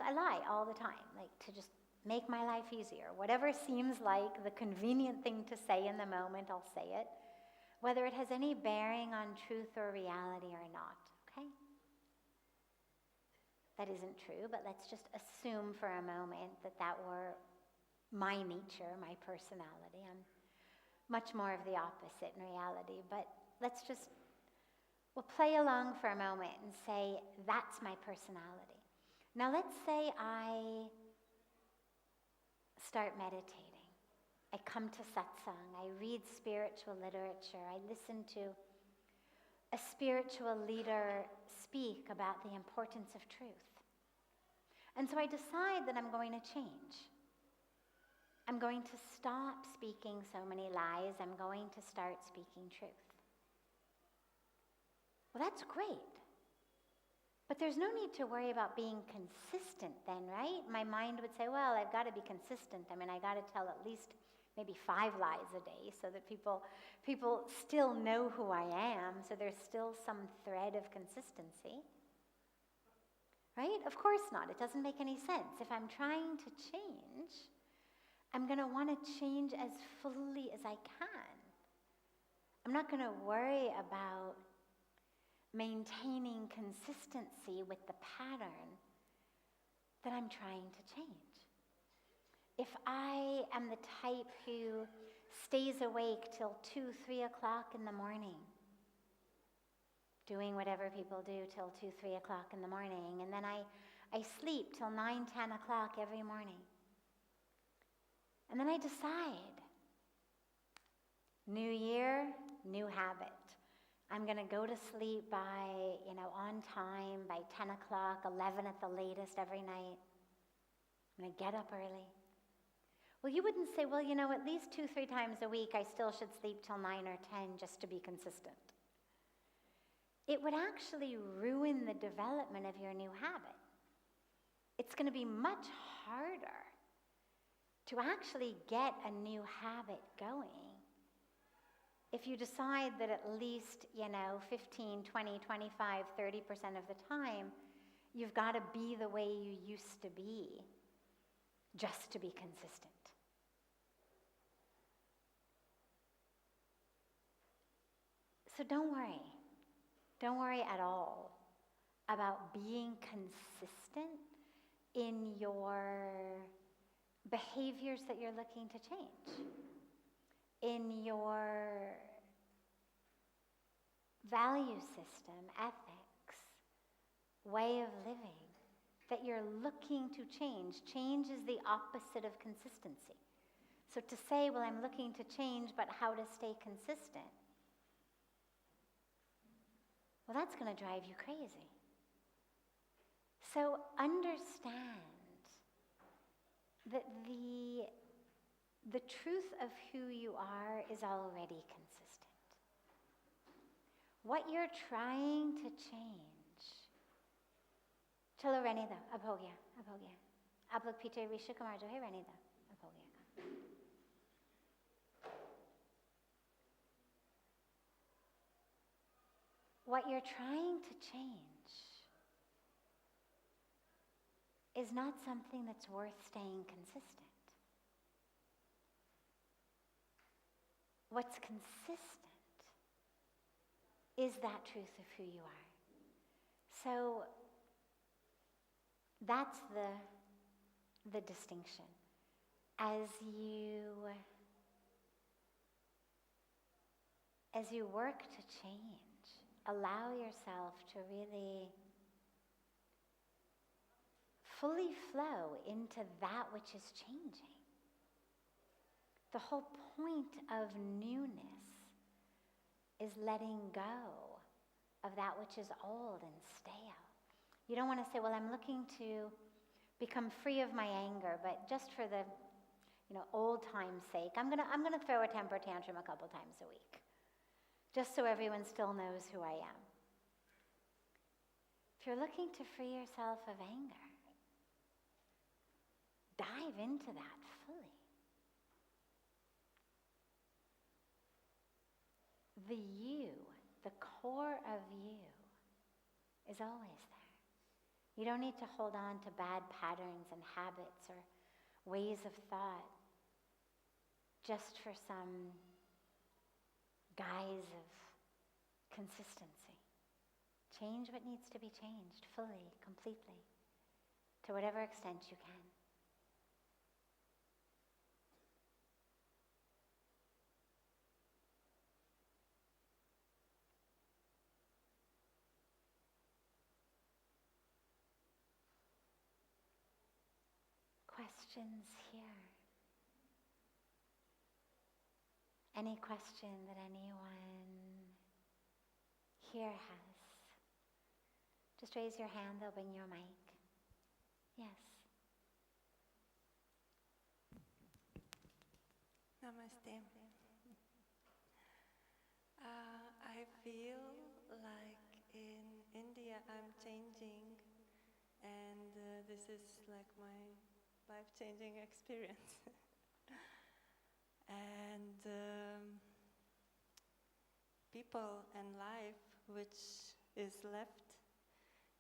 I lie all the time, like to just make my life easier. Whatever seems like the convenient thing to say in the moment, I'll say it, whether it has any bearing on truth or reality or not, okay? That isn't true, but let's just assume for a moment that that were my nature, my personality. I'm much more of the opposite in reality, but we'll play along for a moment and say, that's my personality. Now let's say I start meditating. I come to satsang, I read spiritual literature, I listen to a spiritual leader speak about the importance of truth. And so I decide that I'm going to change. I'm going to stop speaking so many lies. I'm going to start speaking truth. Well, that's great. But there's no need to worry about being consistent then, right? My mind would say, well, I've got to be consistent. I mean, I got to tell at least maybe 5 lies a day so that people still know who I am, so there's still some thread of consistency. Right? Of course not. It doesn't make any sense. If I'm trying to change, I'm going to want to change as fully as I can. I'm not going to worry about maintaining consistency with the pattern that I'm trying to change. If I am the type who stays awake till 2, 3 o'clock in the morning, doing whatever people do till 2, 3 o'clock in the morning, and then I sleep till 9, 10 o'clock every morning, and then I decide, new year, new habit. I'm going to go to sleep by, on time, by 10 o'clock, 11 at the latest every night. I'm going to get up early. Well, you wouldn't say, well, at least 2, 3 times a week I still should sleep till 9 or 10 just to be consistent. It would actually ruin the development of your new habit. It's going to be much harder to actually get a new habit going if you decide that at least, 15, 20, 25, 30% of the time, you've got to be the way you used to be just to be consistent. So don't worry. Don't worry at all about being consistent in your behaviors that you're looking to change, in your value system, ethics, way of living that you're looking to change. Change is the opposite of consistency. So to say, well, I'm looking to change, but how to stay consistent, well, that's going to drive you crazy. So understand that the truth of who you are is already consistent. What you're trying to change. Chalo Renida, Abhogya. Ablok Pite Rishikamar Jo He Renida, Abhogya. What you're trying to change is not something that's worth staying consistent. What's consistent is that truth of who you are. So that's the distinction. As you work to change, allow yourself to really fully flow into that which is changing. The whole point of newness is letting go of that which is old and stale. You don't want to say, well, I'm looking to become free of my anger, but just for the old time's sake, I'm gonna throw a temper tantrum a couple times a week, just so everyone still knows who I am. If you're looking to free yourself of anger, dive into that fully. The you, the core of you, is always there. You don't need to hold on to bad patterns and habits or ways of thought just for some guise of consistency. Change what needs to be changed fully, completely, to whatever extent you can. Questions here? Any question that anyone here has? Just raise your hand, they'll bring you a mic. Yes. Namaste. I feel like in India I'm changing, and this is like my life-changing experience. And people and life which is left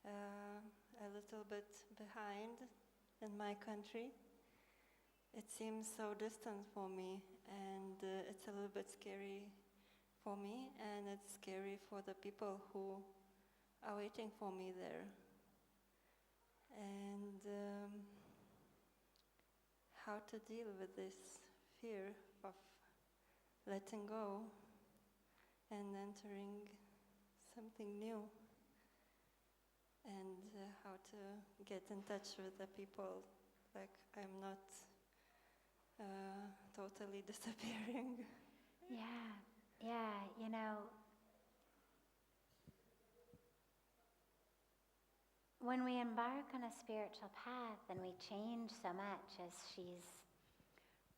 a little bit behind in my country, it seems so distant for me, and it's a little bit scary for me, and it's scary for the people who are waiting for me there. And how to deal with this fear of letting go and entering something new, and how to get in touch with the people, like I'm not totally disappearing. Yeah, you know, when we embark on a spiritual path and we change so much as she's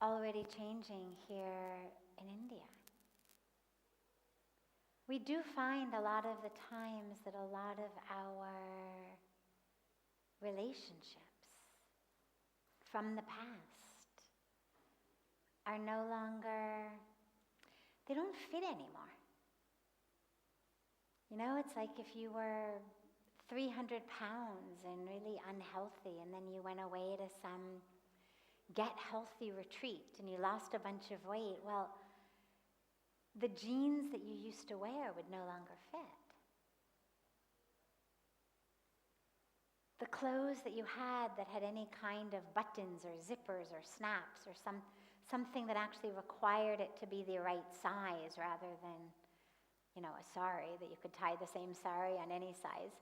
already changing here in India, we do find a lot of the times that a lot of our relationships from the past are no longer, they don't fit anymore. You know, it's like if you were 300 pounds and really unhealthy, and then you went away to some get healthy retreat and you lost a bunch of weight. Well, the jeans that you used to wear would no longer fit. The clothes that you had that had any kind of buttons or zippers or snaps or something that actually required it to be the right size rather than, you know, a sari that you could tie the same sari on any size.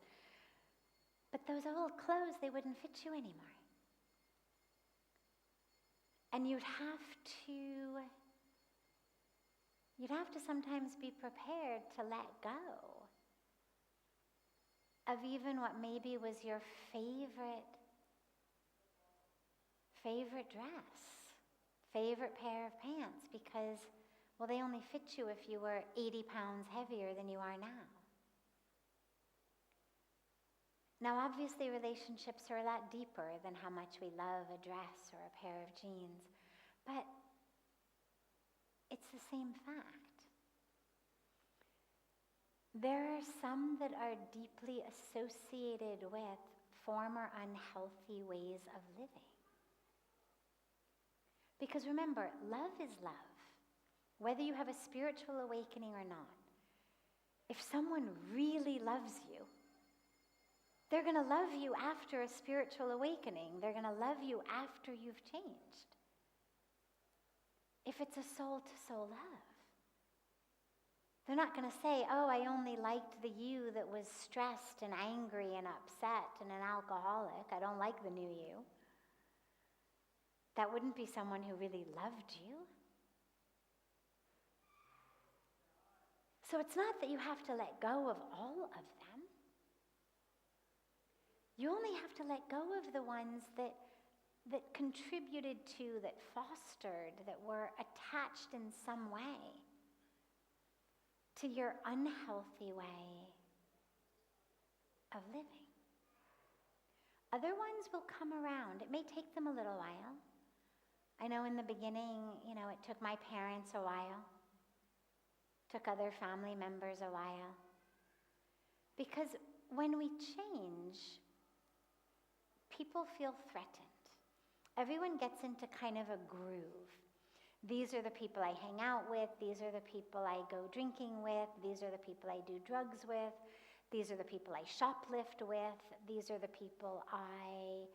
But those old clothes, they wouldn't fit you anymore. And you'd have to sometimes be prepared to let go of even what maybe was your favorite dress, favorite pair of pants, because, well, they only fit you if you were 80 pounds heavier than you are now. Now, obviously, relationships are a lot deeper than how much we love a dress or a pair of jeans, but it's the same fact. There are some that are deeply associated with former unhealthy ways of living. Because remember, love is love, whether you have a spiritual awakening or not. If someone really loves you, they're going to love you after a spiritual awakening. They're going to love you after you've changed. If it's a soul-to-soul love. They're not going to say, oh, I only liked the you that was stressed and angry and upset and an alcoholic. I don't like the new you. That wouldn't be someone who really loved you. So it's not that you have to let go of all of them. You only have to let go of the ones that contributed to, that fostered, that were attached in some way to your unhealthy way of living. Other ones will come around. It may take them a little while. I know in the beginning, you know, it took my parents a while, took other family members a while. Because when we change, people feel threatened. Everyone gets into kind of a groove. These are the people I hang out with. These are the people I go drinking with. These are the people I do drugs with. These are the people I shoplift with. These are the people I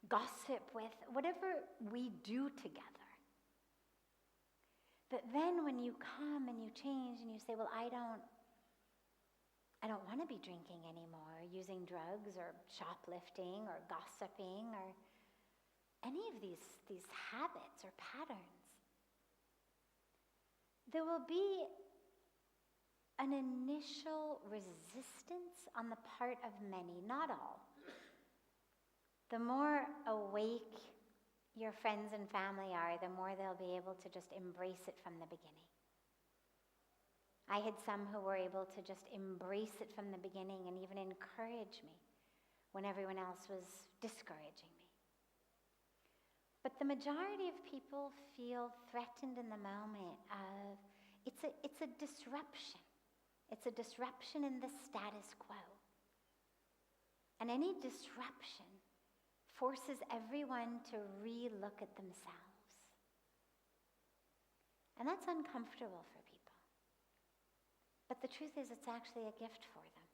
gossip with. Whatever we do together. But then when you come and you change and you say, well, I don't want to be drinking anymore, or using drugs, or shoplifting, or gossiping, or any of these habits or patterns. There will be an initial resistance on the part of many, not all. The more awake your friends and family are, the more they'll be able to just embrace it from the beginning. I had some who were able to just embrace it from the beginning and even encourage me when everyone else was discouraging me. But the majority of people feel threatened in the moment of, it's a disruption. It's a disruption in the status quo. And any disruption forces everyone to re-look at themselves. And that's uncomfortable for people. But the truth is, it's actually a gift for them.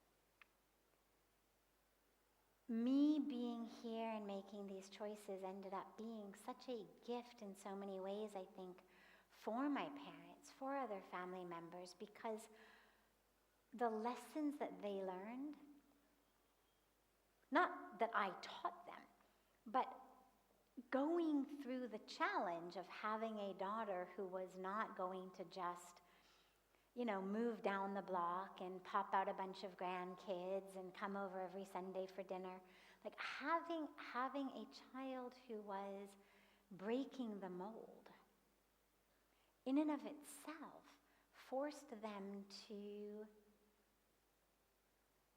Me being here and making these choices ended up being such a gift in so many ways, I think, for my parents, for other family members, because the lessons that they learned, not that I taught them, but going through the challenge of having a daughter who was not going to just, move down the block and pop out a bunch of grandkids and come over every Sunday for dinner. Like having a child who was breaking the mold, in and of itself, forced them to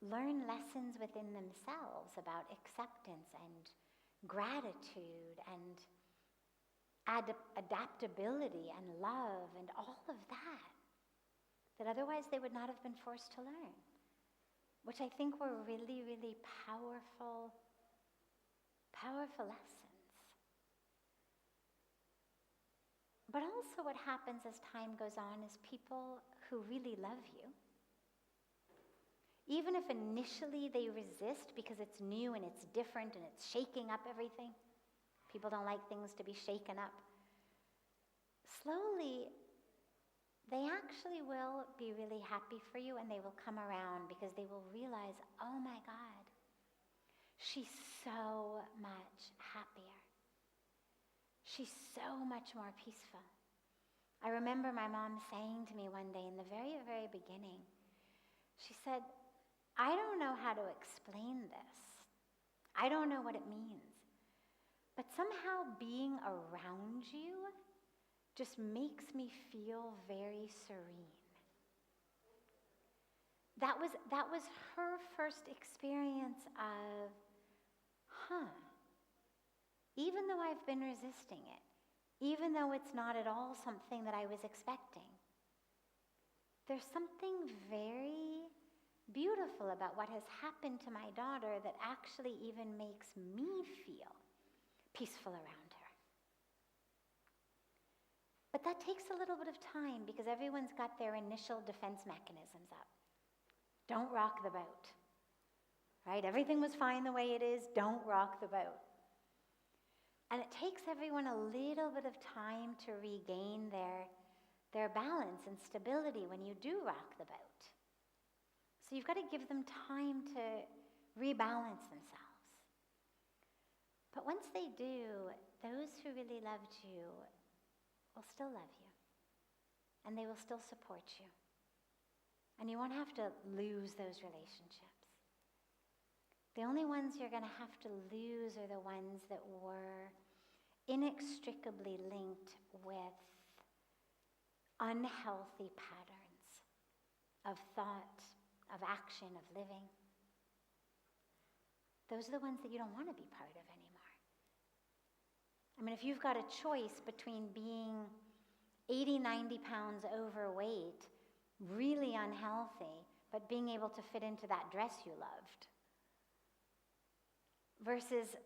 learn lessons within themselves about acceptance and gratitude and adaptability and love and all of that otherwise they would not have been forced to learn, which I think were really, really powerful lessons. But also what happens as time goes on is people who really love you, even if initially they resist because it's new and it's different and it's shaking up everything. People don't like things to be shaken up. Slowly, they actually will be really happy for you, and they will come around because they will realize, oh my God, she's so much happier. She's so much more peaceful. I remember my mom saying to me one day in the very, very beginning, she said, I don't know how to explain this. I don't know what it means. But somehow being around you just makes me feel very serene. That was her first experience of, even though I've been resisting it, even though it's not at all something that I was expecting, there's something very beautiful about what has happened to my daughter that actually even makes me feel peaceful around her. But that takes a little bit of time because everyone's got their initial defense mechanisms up. Don't rock the boat, right? Everything was fine the way it is. Don't rock the boat. And it takes everyone a little bit of time to regain their balance and stability when you do rock the boat. So you've got to give them time to rebalance themselves. But once they do, those who really loved you will still love you. And they will still support you. And you won't have to lose those relationships. The only ones you're going to have to lose are the ones that were inextricably linked with unhealthy patterns of thought, of action, of living. Those are the ones that you don't want to be part of anymore. I mean, if you've got a choice between being 80, 90 pounds overweight, really unhealthy, but being able to fit into that dress you loved, versus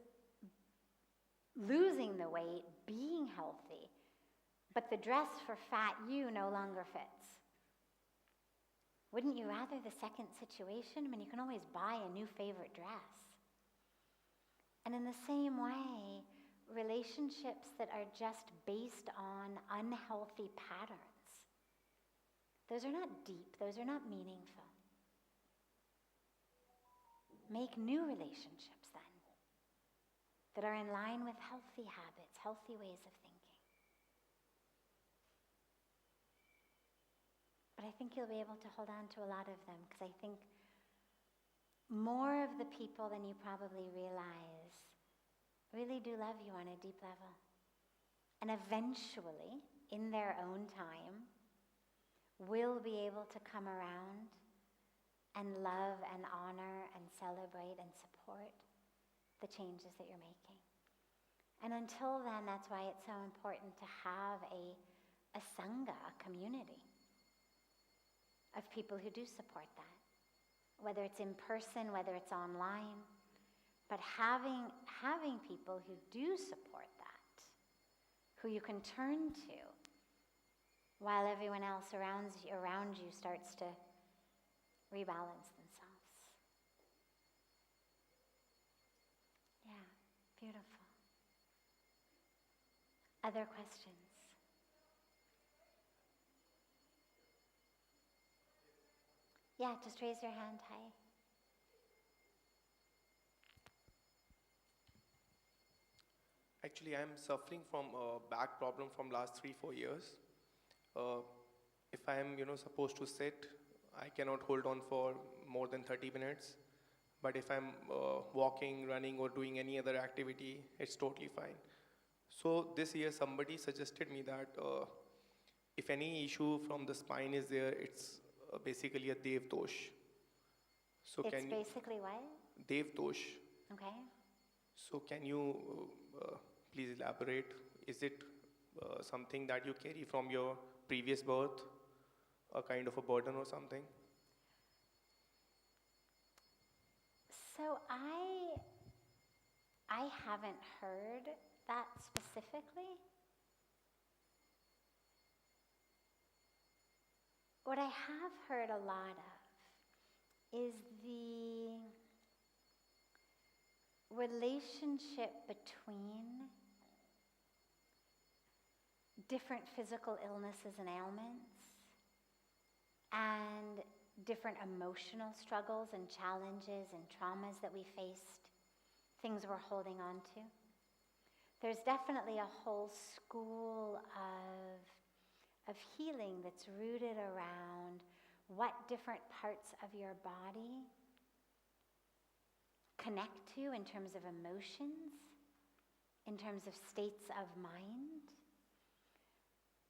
losing the weight, being healthy, but the dress for fat you no longer fits. Wouldn't you rather the second situation? I mean, you can always buy a new favorite dress. And in the same way, relationships that are just based on unhealthy patterns, those are not deep, those are not meaningful. Make new relationships then that are in line with healthy habits, healthy ways of thinking. But I think you'll be able to hold on to a lot of them, because I think more of the people than you probably realize really do love you on a deep level. And eventually, in their own time, will be able to come around and love and honor and celebrate and support the changes that you're making. And until then, that's why it's so important to have a sangha, a community of people who do support that, whether it's in person, whether it's online, but having people who do support that, who you can turn to while everyone else around you starts to rebalance themselves. Yeah, beautiful. Other questions? Yeah, just raise your hand high. Actually, I'm suffering from a back problem from last 3-4 years. If I am, supposed to sit, I cannot hold on for more than 30 minutes. But if I'm walking, running, or doing any other activity, it's totally fine. So this year, somebody suggested me that if any issue from the spine is there, it's basically a Dev Dosh. So it's basically what? Dev Dosh. Okay. So can you please elaborate? Is it something that you carry from your previous birth, a kind of a burden or something? So I haven't heard that specifically. What I have heard a lot of is the relationship between different physical illnesses and ailments and different emotional struggles and challenges and traumas that we faced, things we're holding on to. There's definitely a whole school of healing that's rooted around what different parts of your body connect to in terms of emotions, in terms of states of mind,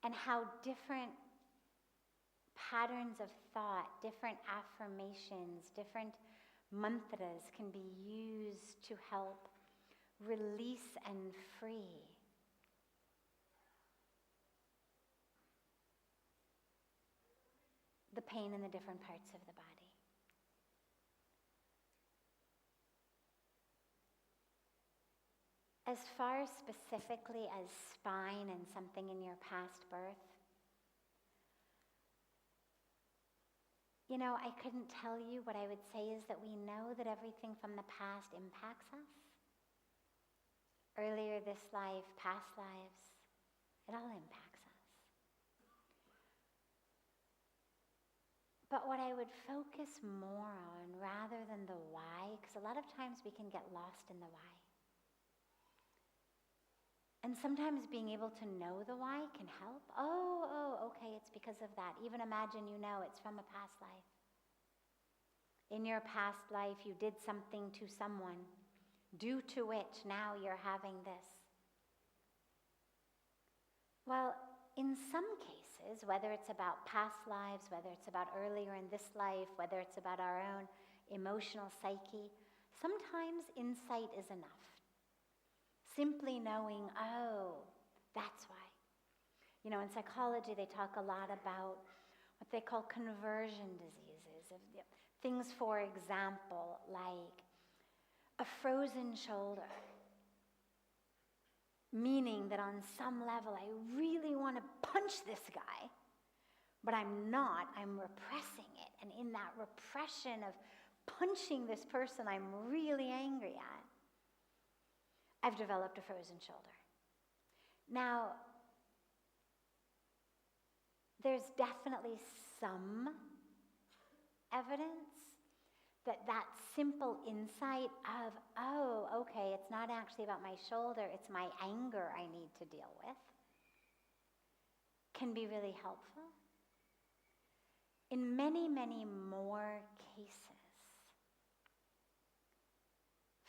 and how different patterns of thought, different affirmations, different mantras can be used to help release and free the pain in the different parts of the body. As far specifically as spine and something in your past birth, I couldn't tell you. What I would say is that we know that everything from the past impacts us. Earlier this life, past lives, it all impacts us. But what I would focus more on rather than the why, because a lot of times we can get lost in the why. And sometimes being able to know the why can help. Oh, okay, it's because of that. Even imagine it's from a past life. In your past life, you did something to someone, due to which now you're having this. Well, in some cases, whether it's about past lives, whether it's about earlier in this life, whether it's about our own emotional psyche, sometimes insight is enough. Simply knowing, that's why. In psychology, they talk a lot about what they call conversion diseases. Things, for example, like a frozen shoulder. Meaning that on some level I really want to punch this guy, but I'm not, I'm repressing it. And in that repression of punching this person I'm really angry at, I've developed a frozen shoulder. Now, there's definitely some evidence that that simple insight of, oh, okay, it's not actually about my shoulder, it's my anger I need to deal with, can be really helpful. In many, many more cases,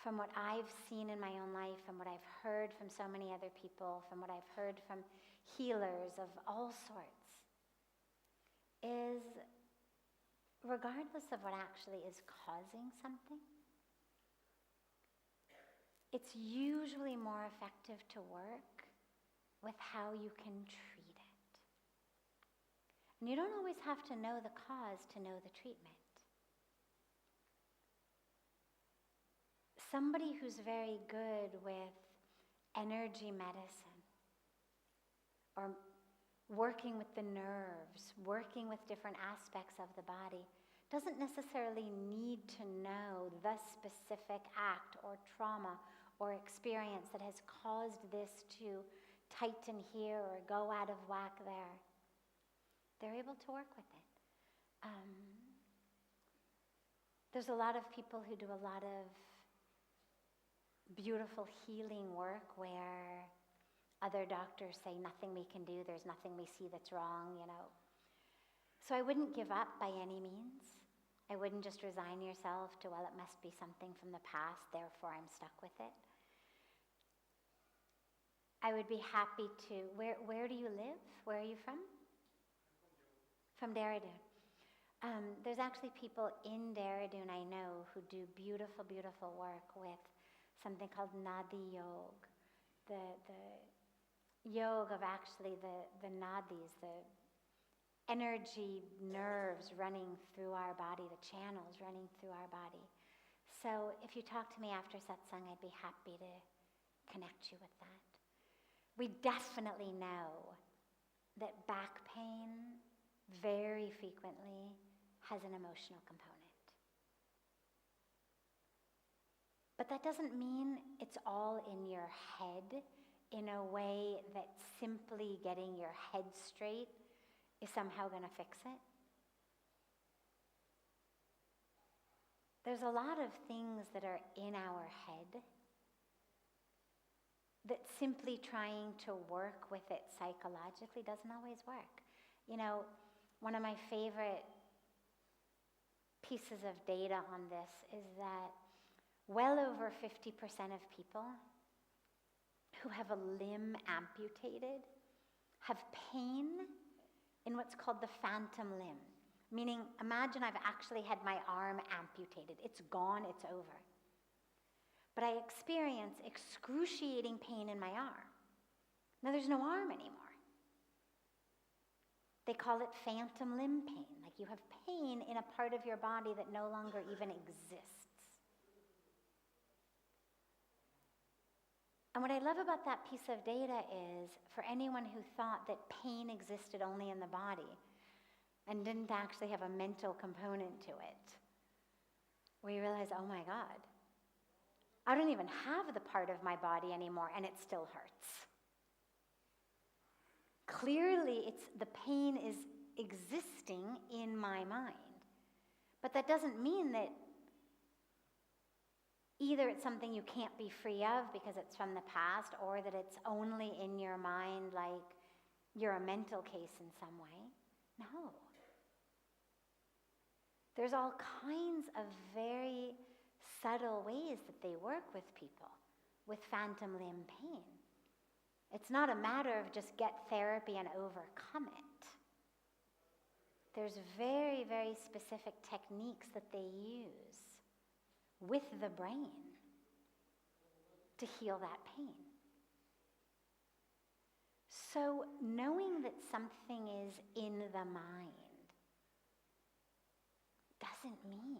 from what I've seen in my own life, from what I've heard from so many other people, from what I've heard from healers of all sorts, is regardless of what actually is causing something, it's usually more effective to work with how you can treat it. And you don't always have to know the cause to know the treatment. Somebody who's very good with energy medicine or working with the nerves, working with different aspects of the body, doesn't necessarily need to know the specific act or trauma or experience that has caused this to tighten here or go out of whack there. They're able to work with it. There's a lot of people who do a lot of beautiful healing work where other doctors say nothing we can do, there's nothing we see that's wrong, you know. So I wouldn't give up by any means. I wouldn't just resign yourself to, well, it must be something from the past, therefore I'm stuck with it. I would be happy to, where do you live? Where are you from? From Dehradun. There's actually people in Dehradun I know who do beautiful, beautiful work with something called Nadi Yoga. The yoga of actually the nadis, the energy nerves running through our body, the channels running through our body. So if you talk to me after satsang, I'd be happy to connect you with that. We definitely know that back pain very frequently has an emotional component. But that doesn't mean it's all in your head in a way that simply getting your head straight is somehow going to fix it. There's a lot of things that are in our head that simply trying to work with it psychologically doesn't always work. You know, one of my favorite pieces of data on this is that well over 50% of people who have a limb amputated have pain in what's called the phantom limb. Meaning, imagine I've actually had my arm amputated. It's gone, it's over. But I experience excruciating pain in my arm. Now there's no arm anymore. They call it phantom limb pain. Like you have pain in a part of your body that no longer even exists. And what I love about that piece of data is, for anyone who thought that pain existed only in the body and didn't actually have a mental component to it, we realize, oh my God, I don't even have the part of my body anymore and it still hurts. Clearly, the pain is existing in my mind. But that doesn't mean that either it's something you can't be free of because it's from the past, or that it's only in your mind like you're a mental case in some way. No. There's all kinds of very subtle ways that they work with people with phantom limb pain. It's not a matter of just get therapy and overcome it. There's very, very specific techniques that they use with the brain to heal that pain. So knowing that something is in the mind doesn't mean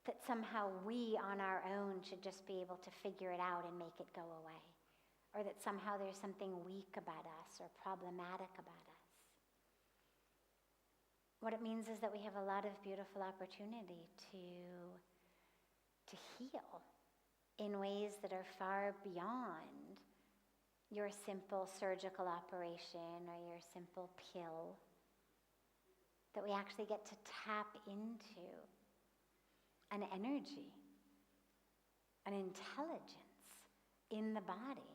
that somehow we on our own should just be able to figure it out and make it go away, or that somehow there's something weak about us or problematic about us. What it means is that we have a lot of beautiful opportunity to heal in ways that are far beyond your simple surgical operation or your simple pill, that we actually get to tap into an energy, an intelligence in the body,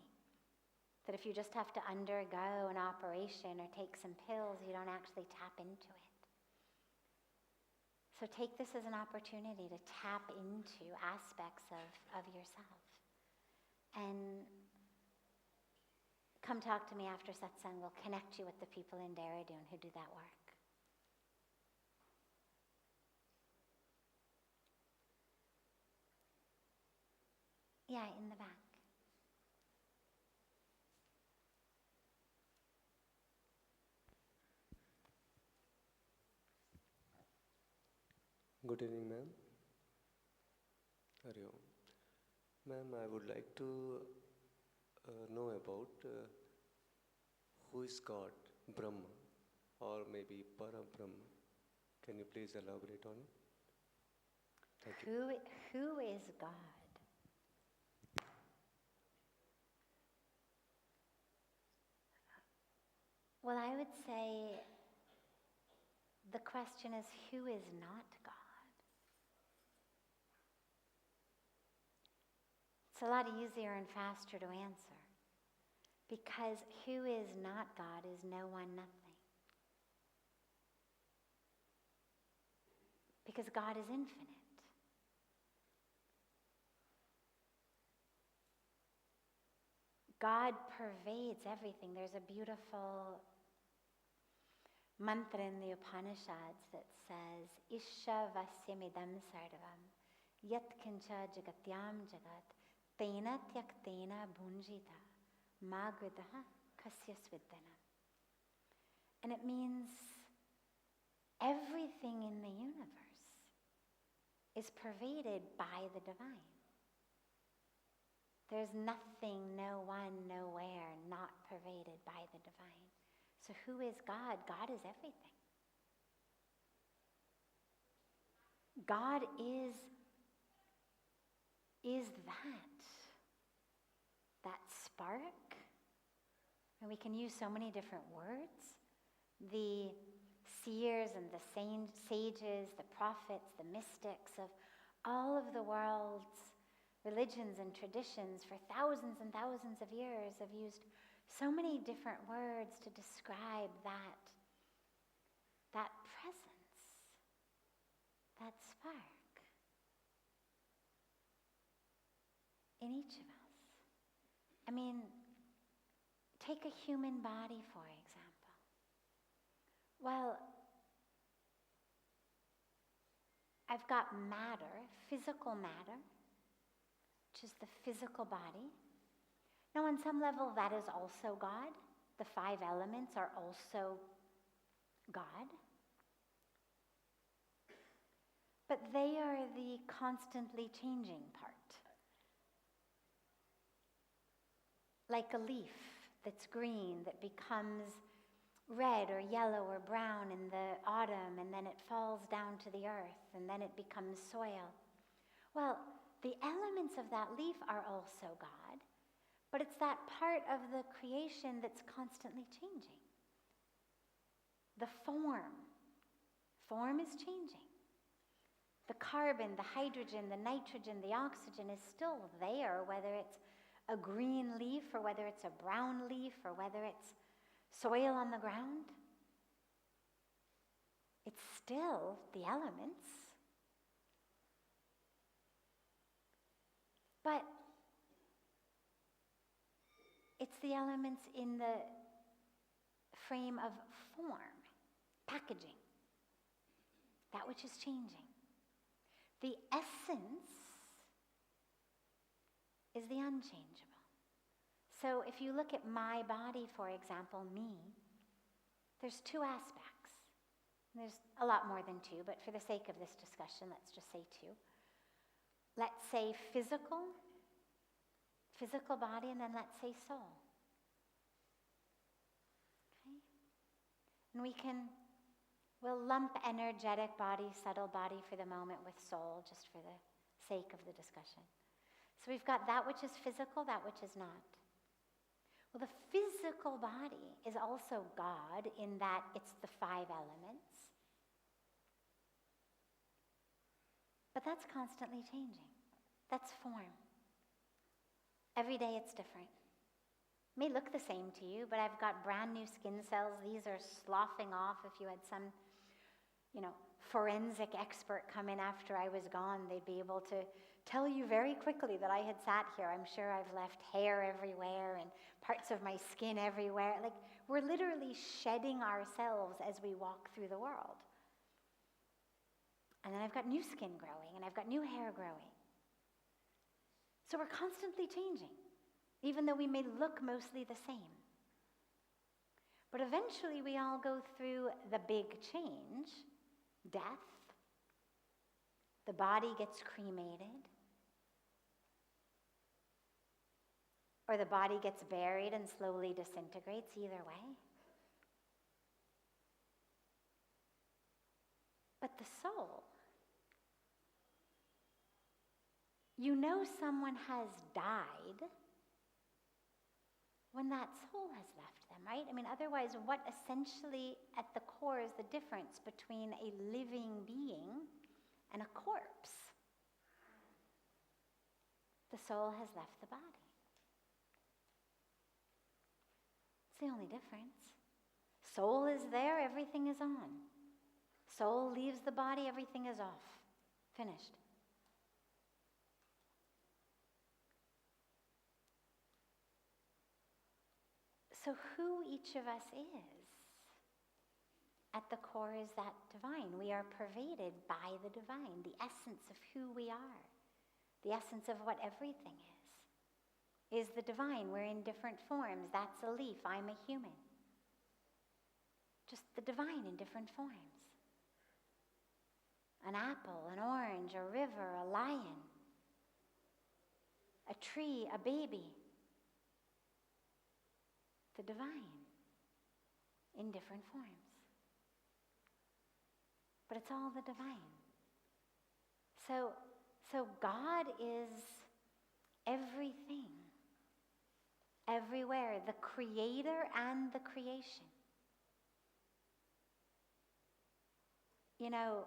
that if you just have to undergo an operation or take some pills, you don't actually tap into it. So take this as an opportunity to tap into aspects of yourself. And come talk to me after satsang. We'll connect you with the people in Dehradun who do that work. Yeah, in the back. Good evening, ma'am. Hari Om. Ma'am, I would like to know about who is God, Brahma, or maybe Parabrahma. Can you please elaborate on it? Thank you. Who is God? Well, I would say the question is, who is not God? It's a lot easier and faster to answer, because who is not God is no one, nothing. Because God is infinite. God pervades everything. There's a beautiful mantra in the Upanishads that says, Isha vasyamidam sarvam, yat kincha jagatyam jagat, tena tyaktena bhunjita, magridaha kasya sviddhana. And it means everything in the universe is pervaded by the divine. There's nothing, no one, nowhere not pervaded by the divine. So who is God? God is everything. God is that spark. And we can use so many different words. The seers and the sages, the prophets, the mystics of all of the world's religions and traditions for thousands and thousands of years have used so many different words to describe that presence, that spark in each of us. I mean, take a human body, for example. Well, I've got matter, physical matter, which is the physical body. Now, on some level, that is also God. The 5 elements are also God. But they are the constantly changing part. Like a leaf that's green that becomes red or yellow or brown in the autumn, and then it falls down to the earth, and then it becomes soil. Well, the elements of that leaf are also God, but it's that part of the creation that's constantly changing. The form is changing. The carbon, the hydrogen, the nitrogen, the oxygen is still there, whether it's a green leaf or whether it's a brown leaf or whether it's soil on the ground. It's still the elements. But it's the elements in the frame of form, packaging, that which is changing. The essence is the unchangeable. So if you look at my body, for example, me, there's 2 aspects. There's a lot more than 2, but for the sake of this discussion, let's just say 2. Let's say physical physical body, and then let's say soul. Okay? And we'll lump energetic body, subtle body for the moment with soul, just for the sake of the discussion. So we've got that which is physical, that which is not. Well, the physical body is also God in that it's the 5 elements. But that's constantly changing. That's form. Every day it's different. It may look the same to you, but I've got brand new skin cells. These are sloughing off. If you had some, forensic expert come in after I was gone, they'd be able to tell you very quickly that I had sat here. I'm sure I've left hair everywhere and parts of my skin everywhere. Like, we're literally shedding ourselves as we walk through the world. And then I've got new skin growing, and I've got new hair growing. So we're constantly changing, even though we may look mostly the same. But eventually we all go through the big change, death. The body gets cremated. Or the body gets buried and slowly disintegrates, either way. But the soul, someone has died when that soul has left them, right? I mean, otherwise, what essentially at the core is the difference between a living being and a corpse? The soul has left the body. It's the only difference. Soul is there, everything is on. Soul leaves the body, everything is off. Finished. So who each of us is, at the core is that divine. We are pervaded by the divine, the essence of who we are, the essence of what everything is the divine. We're in different forms. That's a leaf, I'm a human. Just the divine in different forms. An apple, an orange, a river, a lion, a tree, a baby. The divine in different forms. But it's all the divine. So God is everything, everywhere, the creator and the creation. You know,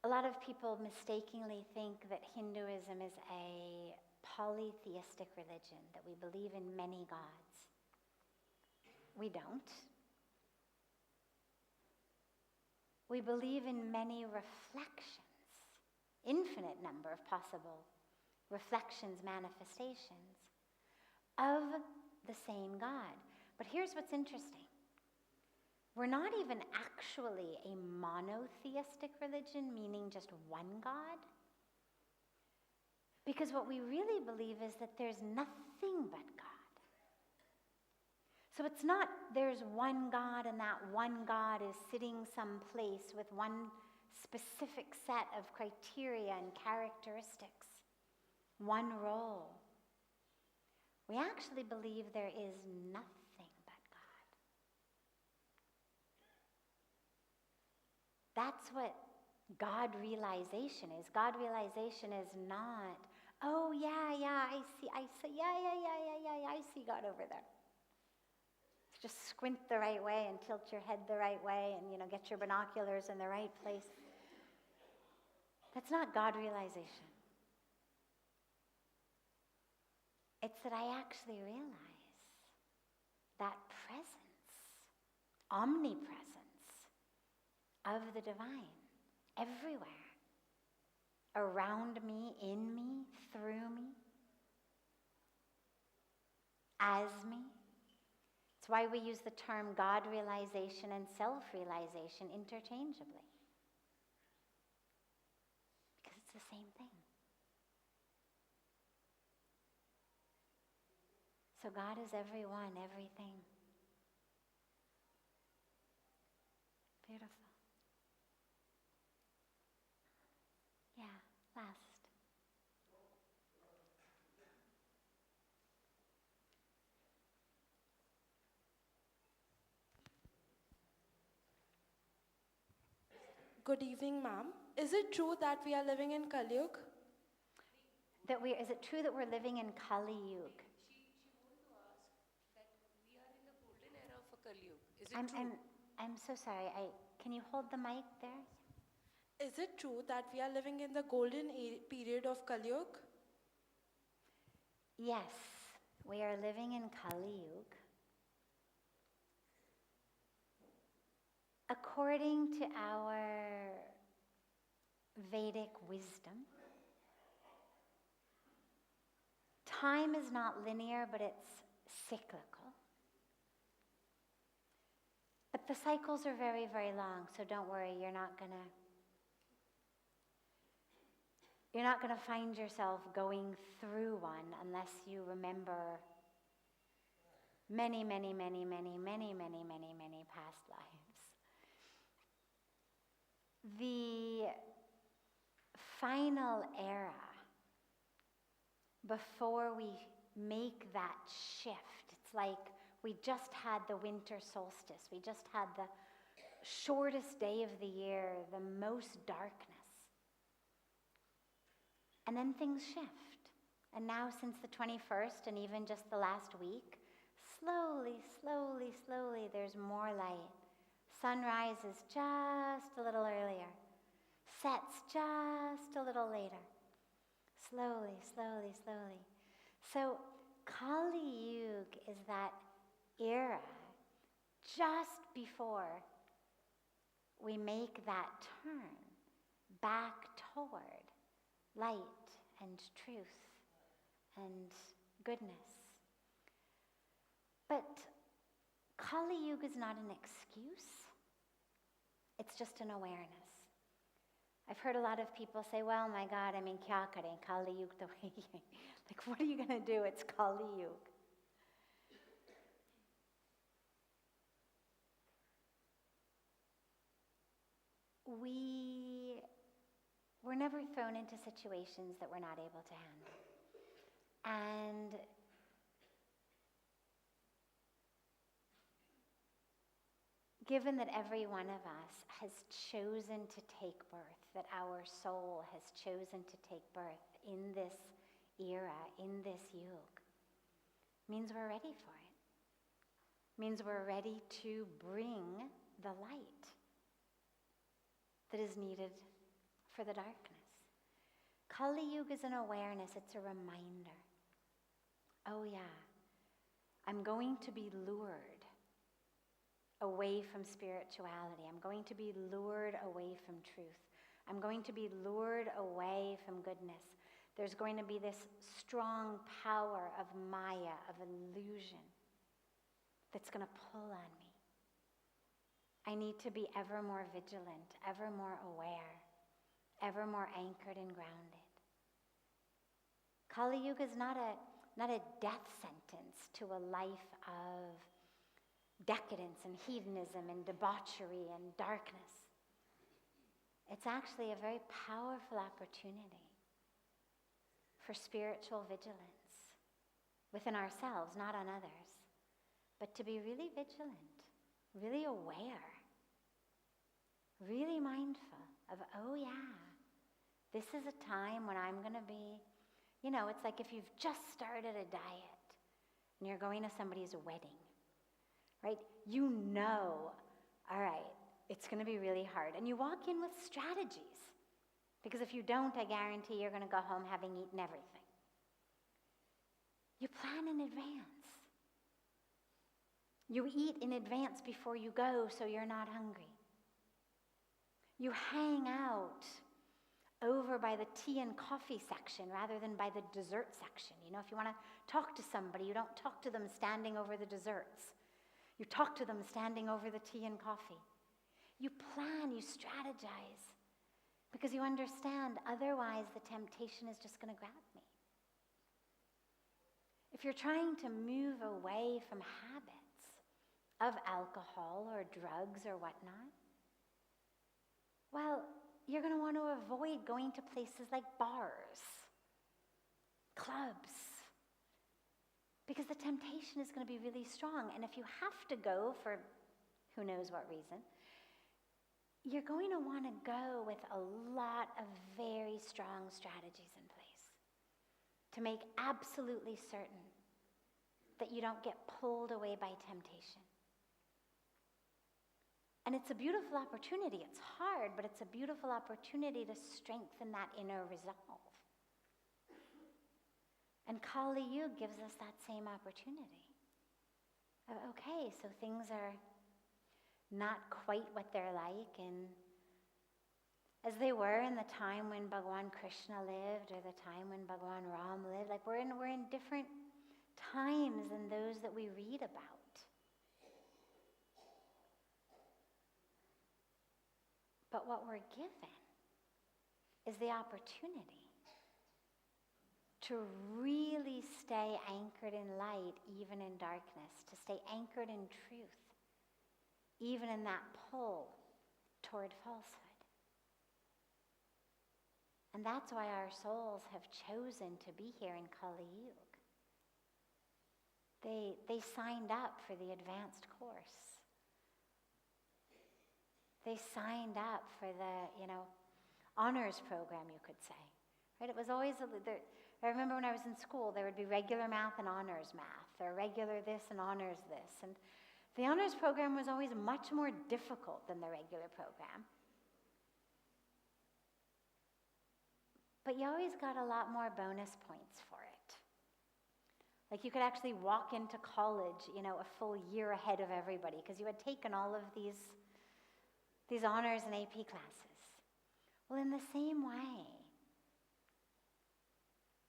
a lot of people mistakenly think that Hinduism is a polytheistic religion, that we believe in many gods. We don't. We believe in many reflections, infinite number of possible reflections, manifestations of the same God. But here's what's interesting. We're not even actually a monotheistic religion, meaning just one God. Because what we really believe is that there's nothing but God. So it's not there's one God and that one God is sitting someplace with one specific set of criteria and characteristics, one role. We actually believe there is nothing but God. That's what God realization is. God realization is not, oh yeah, I see, I see God over there. Just squint the right way and tilt your head the right way and, get your binoculars in the right place. That's not God realization. It's that I actually realize that presence, omnipresence of the divine everywhere, around me, in me, through me, as me. It's why we use the term God realization and self-realization interchangeably. Because it's the same thing. So God is everyone, everything. Beautiful. Yeah, last. Good evening, ma'am. Is it true that we are living in Kali Yuga? Is it true that we're living in Kali Yuga? She wants to ask that we are in the golden era of a Kali Yuga. Is it true? I'm so sorry. Can you hold the mic there? Is it true that we are living in the golden period of Kali Yuga? Yes, we are living in Kali Yuga. According to our Vedic wisdom, time is not linear, but it's cyclical. But the cycles are very, very long, so don't worry, you're not gonna find yourself going through one unless you remember many, many, many, many, many, many, many, many past lives. The final era before we make that shift, it's like we just had the winter solstice. We just had the shortest day of the year, the most darkness. And then things shift. And now since the 21st and even just the last week, slowly, slowly, slowly, there's more light. Sun rises just a little earlier. Sets just a little later. Slowly, slowly, slowly. So Kali Yuga is that era just before we make that turn back toward light and truth and goodness. But Kali Yuga is not an excuse. It's just an awareness. I've heard a lot of people say, well, my God, I mean, kya kare, Kali Yuga to hai. Like, what are you going to do? It's Kali Yuga. We're never thrown into situations that we're not able to handle. And given that every one of us has chosen to take birth, that our soul has chosen to take birth in this era, in this yuga, means we're ready for it. Means we're ready to bring the light that is needed for the darkness. Kali Yuga is an awareness, it's a reminder. Oh yeah, I'm going to be lured away from spirituality. I'm going to be lured away from truth. I'm going to be lured away from goodness. There's going to be this strong power of Maya, of illusion, that's going to pull on me. I need to be ever more vigilant, ever more aware, ever more anchored and grounded. Kali Yuga is not a death sentence to a life of decadence and hedonism and debauchery and darkness. It's actually a very powerful opportunity for spiritual vigilance within ourselves, not on others, but to be really vigilant, really aware, really mindful of, oh yeah, this is a time when I'm going to be, it's like if you've just started a diet and you're going to somebody's wedding, right? All right, it's going to be really hard. And you walk in with strategies. Because if you don't, I guarantee you're going to go home having eaten everything. You plan in advance. You eat in advance before you go so you're not hungry. You hang out over by the tea and coffee section rather than by the dessert section. If you want to talk to somebody, you don't talk to them standing over the desserts. You talk to them standing over the tea and coffee. You plan, you strategize, because you understand otherwise the temptation is just going to grab me. If you're trying to move away from habits of alcohol or drugs or whatnot, well, you're going to want to avoid going to places like bars, clubs, because the temptation is going to be really strong. And if you have to go for who knows what reason, you're going to want to go with a lot of very strong strategies in place to make absolutely certain that you don't get pulled away by temptation. And it's a beautiful opportunity. It's hard, but it's a beautiful opportunity to strengthen that inner resolve. And Kali Yuga gives us that same opportunity. Okay, so things are not quite what they're like, and as they were in the time when Bhagwan Krishna lived or the time when Bhagwan Ram lived. Like we're in different times than those that we read about. But what we're given is the opportunity to really stay anchored in light, even in darkness, to stay anchored in truth, even in that pull toward falsehood. And that's why our souls have chosen to be here in Kali Yuga. They signed up for the advanced course. They signed up for the, honors program, you could say. Right? It was always, I remember when I was in school, there would be regular math and honors math, or regular this and honors this. And the honors program was always much more difficult than the regular program. But you always got a lot more bonus points for it. Like you could actually walk into college, a full year ahead of everybody because you had taken all of these honors and AP classes. Well, in the same way,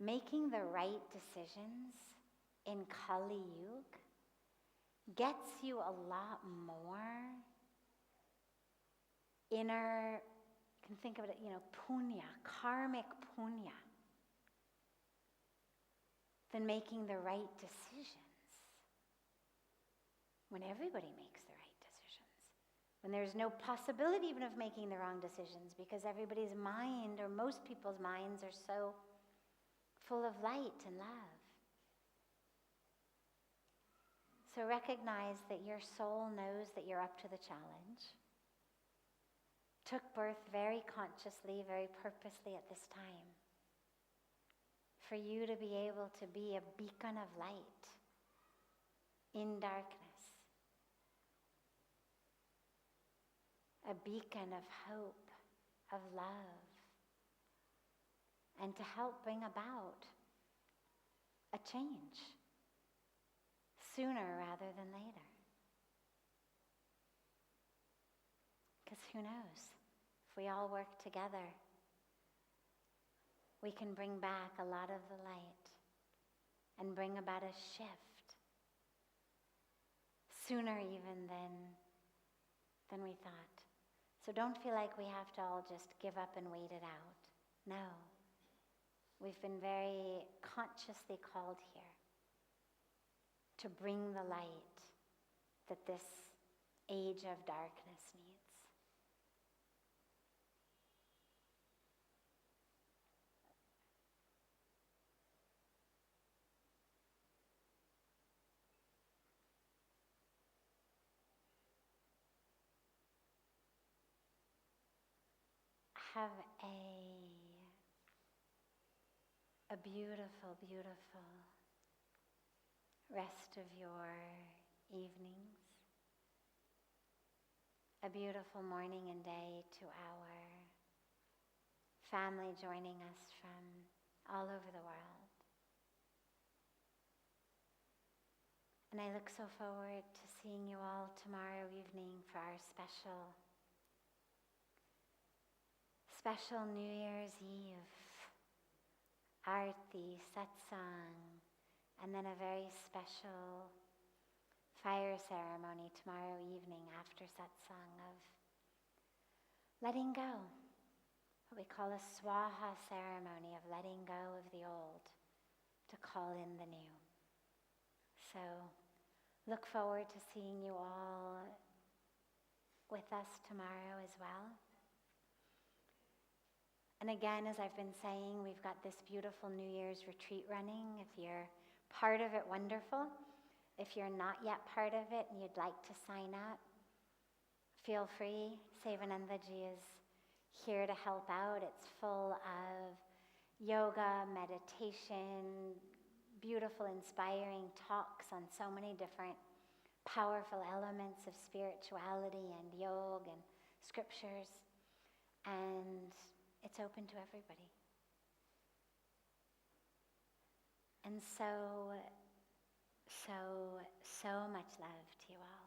making the right decisions in Kali Yuga gets you a lot more inner, you can think of it, punya, karmic punya, than making the right decisions when everybody makes the right decisions. When there's no possibility even of making the wrong decisions because everybody's mind, or most people's minds, are so full of light and love. So recognize that your soul knows that you're up to the challenge. Took birth very consciously, very purposely at this time. For you to be able to be a beacon of light in darkness. A beacon of hope, of love. And to help bring about a change sooner rather than later. Because who knows, if we all work together, we can bring back a lot of the light and bring about a shift sooner even than we thought. So don't feel like we have to all just give up and wait it out. No. We've been very consciously called here to bring the light that this age of darkness needs. Have a beautiful, beautiful rest of your evenings. A beautiful morning and day to our family joining us from all over the world. And I look so forward to seeing you all tomorrow evening for our special New Year's Eve Arti, Satsang, and then a very special fire ceremony tomorrow evening after Satsang of letting go, what we call a Swaha ceremony of letting go of the old to call in the new. So look forward to seeing you all with us tomorrow as well. And again, as I've been saying, we've got this beautiful New Year's retreat running. If you're part of it, wonderful. If you're not yet part of it and you'd like to sign up, feel free. Sevanandaji is here to help out. It's full of yoga, meditation, beautiful, inspiring talks on so many different powerful elements of spirituality and yoga and scriptures. And it's open to everybody. And so much love to you all.